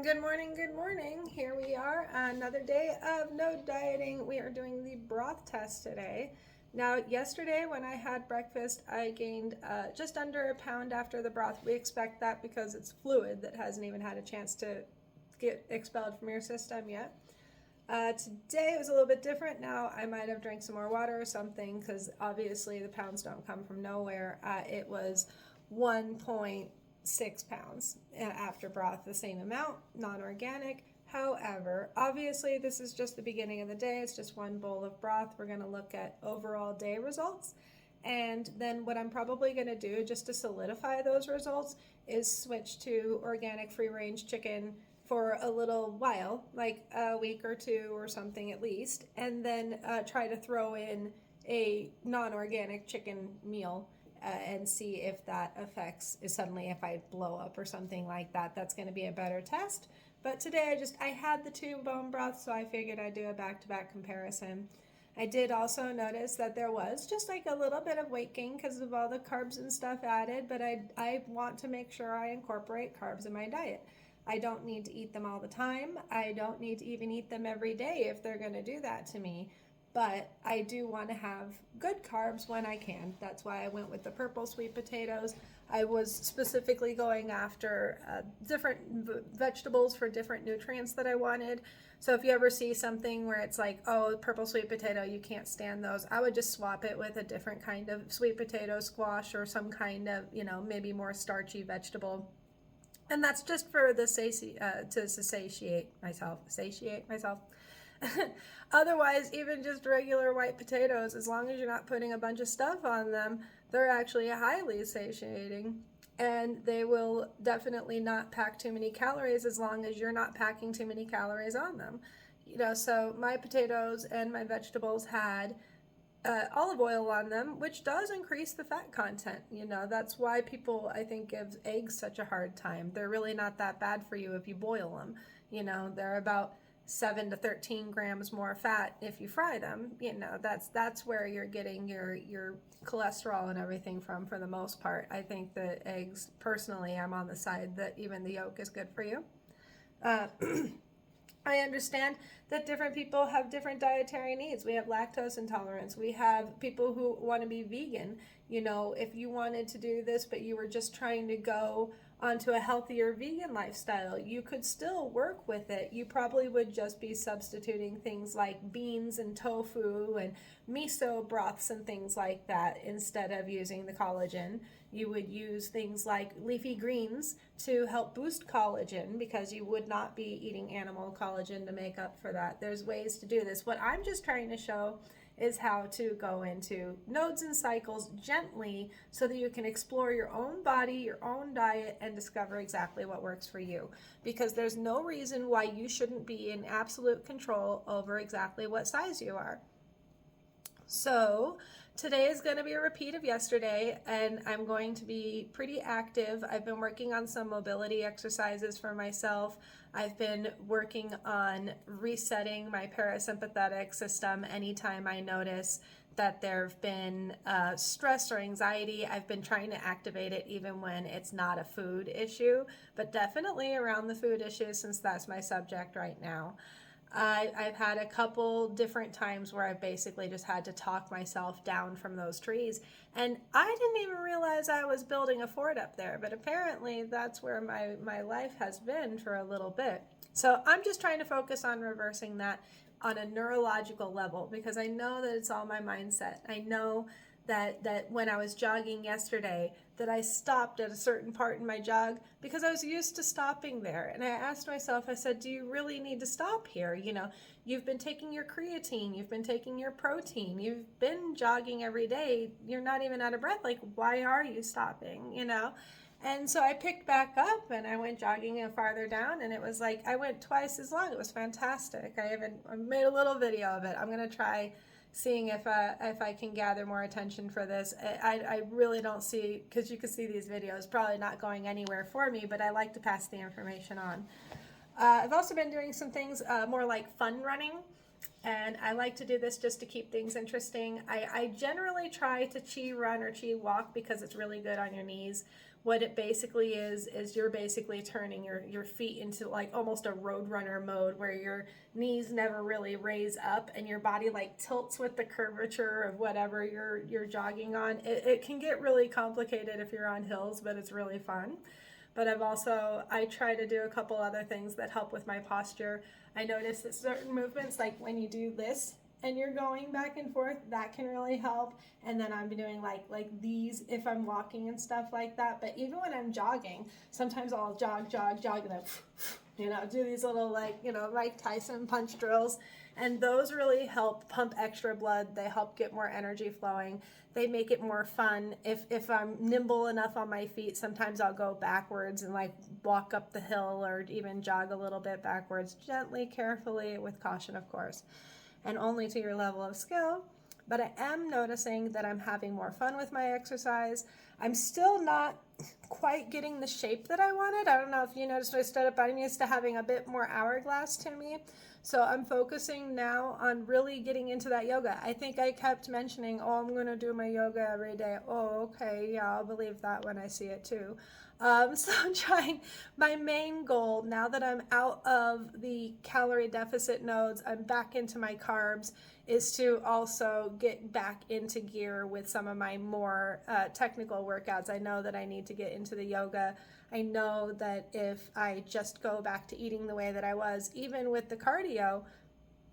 Good morning, good morning. Here we are, another day of no dieting. We are doing the broth test today. Now, yesterday when I had breakfast, I gained just under a pound after the broth. We expect that because it's fluid that hasn't even had a chance to get expelled from your system yet. Today it was a little bit different. Now I might have drank some more water or something because obviously the pounds don't come from nowhere. It was 1.6 pounds after broth, the same amount, non-organic. However, obviously this is just the beginning of the day. It's just one bowl of broth. We're going to look at overall day results. And then what I'm probably going to do just to solidify those results is switch to organic free-range chicken for a little while, like a week or two or something at least, and then try to throw in a non-organic chicken meal and see if that affects, suddenly if I blow up or something like that. That's going to be a better test. But today I had the two bone broths, so I figured I'd do a back-to-back comparison. I did also notice that there was just like a little bit of weight gain because of all the carbs and stuff added, but I want to make sure I incorporate carbs in my diet. I don't need to eat them all the time. I don't need to even eat them every day if they're going to do that to me. But I do want to have good carbs when I can. That's why I went with the purple sweet potatoes. I was specifically going after different vegetables for different nutrients that I wanted. So if you ever see something where it's like, oh, purple sweet potato, you can't stand those, I would just swap it with a different kind of sweet potato, squash, or some kind of, maybe more starchy vegetable. And that's just for the to satiate myself. Otherwise, even just regular white potatoes, as long as you're not putting a bunch of stuff on them, they're actually highly satiating. And they will definitely not pack too many calories as long as you're not packing too many calories on them. So my potatoes and my vegetables had olive oil on them, which does increase the fat content. That's why people, I think, give eggs such a hard time. They're really not that bad for you if you boil them. They're about 7 to 13 grams more fat if you fry them. That's where you're getting your cholesterol and everything from, for the most part. I think that eggs, personally, I'm on the side that even the yolk is good for you. I understand that different people have different dietary needs. We have lactose intolerance. We have people who want to be vegan. If you wanted to do this, but you were just trying to go onto a healthier vegan lifestyle, you could still work with it. You probably would just be substituting things like beans and tofu and miso broths and things like that instead of using the collagen. You would use things like leafy greens to help boost collagen because you would not be eating animal collagen to make up for that. There's ways to do this. What I'm just trying to show is how to go into nodes and cycles gently so that you can explore your own body, your own diet, and discover exactly what works for you. Because there's no reason why you shouldn't be in absolute control over exactly what size you are. So today is going to be a repeat of yesterday, and I'm going to be pretty active. I've been working on some mobility exercises for myself. I've been working on resetting my parasympathetic system anytime I notice that there have been stress or anxiety. I've been trying to activate it even when it's not a food issue, but definitely around the food issue since that's my subject right now. I've had a couple different times where I've basically just had to talk myself down from those trees. And I didn't even realize I was building a fort up there, but apparently that's where my life has been for a little bit. So I'm just trying to focus on reversing that on a neurological level because I know that it's all my mindset. I know that when I was jogging yesterday, that I stopped at a certain part in my jog because I was used to stopping there. And I asked myself, I said, do you really need to stop here? You've been taking your creatine, you've been taking your protein, you've been jogging every day, you're not even out of breath. Like, why are you stopping, And so I picked back up and I went jogging farther down, and it was like I went twice as long. It was fantastic. I made a little video of it. I'm going to try seeing if I can gather more attention for this. I really don't see, because you can see these videos probably not going anywhere for me, but I like to pass the information on. I've also been doing some things more like fun running, and I like to do this just to keep things interesting. I generally try to chi run or chi walk because it's really good on your knees. what it basically is you're basically turning your feet into like almost a roadrunner mode where your knees never really raise up and your body like tilts with the curvature of whatever you're jogging on. It can get really complicated if you're on hills, but it's really fun. But I try to do a couple other things that help with my posture. I notice that certain movements, like when you do this and you're going back and forth, that can really help. And then I'm doing like these if I'm walking and stuff like that. But even when I'm jogging, sometimes I'll jog, and then do these little Mike Tyson punch drills. And those really help pump extra blood. They help get more energy flowing. They make it more fun. If I'm nimble enough on my feet, sometimes I'll go backwards and like walk up the hill or even jog a little bit backwards, gently, carefully, with caution, of course, and only to your level of skill. But I am noticing that I'm having more fun with my exercise. I'm still not quite getting the shape that I wanted. I don't know if you noticed I stood up, I'm used to having a bit more hourglass to me. So I'm focusing now on really getting into that yoga. I think I kept mentioning, I'm going to do my yoga every day. Oh, okay. Yeah, I'll believe that when I see it too. So I'm trying, my main goal now that I'm out of the calorie deficit nodes, I'm back into my carbs, is to also get back into gear with some of my more technical workouts. I know that I need to get into the yoga. I know that if I just go back to eating the way that I was, even with the cardio,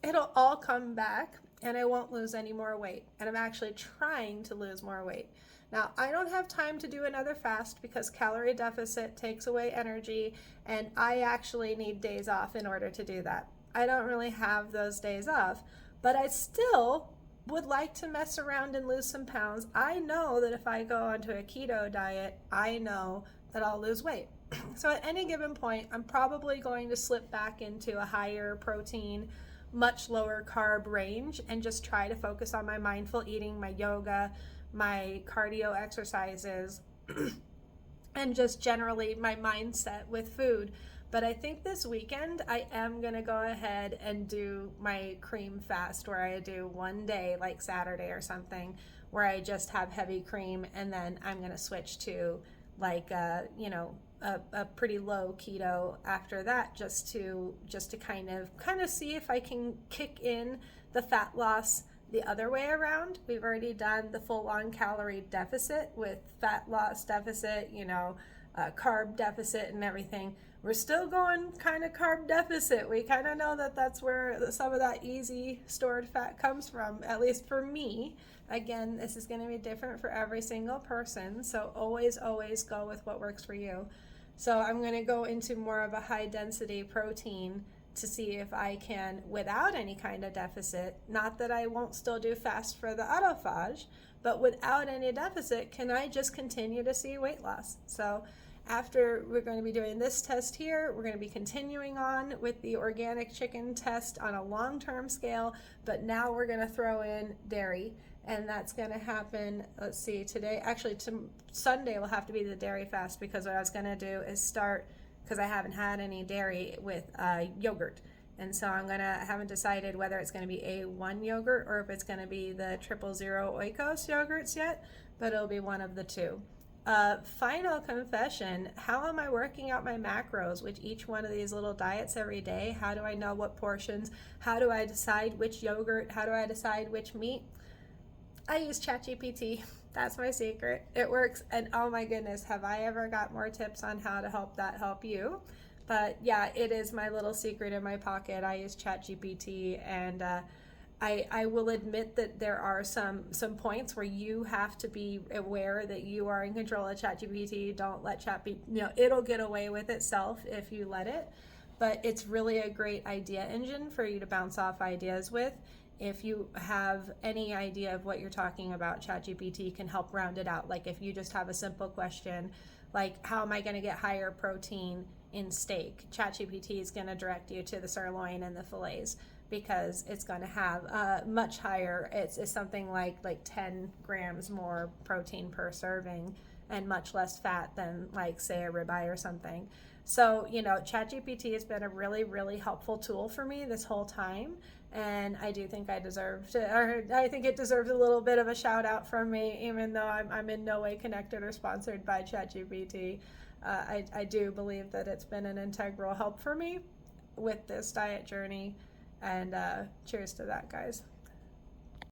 it'll all come back and I won't lose any more weight. And I'm actually trying to lose more weight. Now, I don't have time to do another fast because calorie deficit takes away energy, and I actually need days off in order to do that. I don't really have those days off, but I still would like to mess around and lose some pounds. I know that if I go onto a keto diet, I know that I'll lose weight. So at any given point, I'm probably going to slip back into a higher protein, much lower carb range and just try to focus on my mindful eating, my yoga, my cardio exercises, and just generally my mindset with food. But I think this weekend I am going to go ahead and do my cream fast, where I do one day, like Saturday or something, where I just have heavy cream, and then I'm going to switch to like a pretty low keto after that, just to kind of see if I can kick in the fat loss the other way around. We've already done the full-on calorie deficit with fat loss deficit, carb deficit and everything. We're still going kind of carb deficit. We kind of know that that's where some of that easy stored fat comes from, at least for me. Again, this is going to be different for every single person, so always go with what works for you. So I'm going to go into more of a high density protein to see if I can, without any kind of deficit, not that I won't still do fast for the autophagy, but without any deficit, can I just continue to see weight loss? So after we're going to be doing this test here, we're going to be continuing on with the organic chicken test on a long-term scale, but now we're going to throw in dairy, and that's going to happen, let's see, today, actually Sunday will have to be the dairy fast, because what I was going to do is start, because I haven't had any dairy, with yogurt. And so I haven't decided whether it's going to be A1 yogurt or if it's going to be the 000 Oikos yogurts yet, but it'll be one of the two. Final confession, how am I working out my macros with each one of these little diets every day? How do I know what portions? How do I decide which yogurt? How do I decide which meat? I use ChatGPT. That's my secret. It works, and oh my goodness, have I ever got more tips on how to help you? But yeah, it is my little secret in my pocket. I use ChatGPT, and I will admit that there are some points where you have to be aware that you are in control of ChatGPT. Don't let ChatGPT, it'll get away with itself if you let it. But it's really a great idea engine for you to bounce off ideas with. If you have any idea of what you're talking about, ChatGPT can help round it out. Like if you just have a simple question, like how am I going to get higher protein in steak? ChatGPT is going to direct you to the sirloin and the fillets, because it's going to have much higher, it's something like 10 grams more protein per serving and much less fat than, like, say, a ribeye or something. So, ChatGPT has been a really, really helpful tool for me this whole time. And I do think I deserve to, or I think it deserves a little bit of a shout out from me, even though I'm in no way connected or sponsored by ChatGPT. I do believe that it's been an integral help for me with this diet journey. And cheers to that, guys.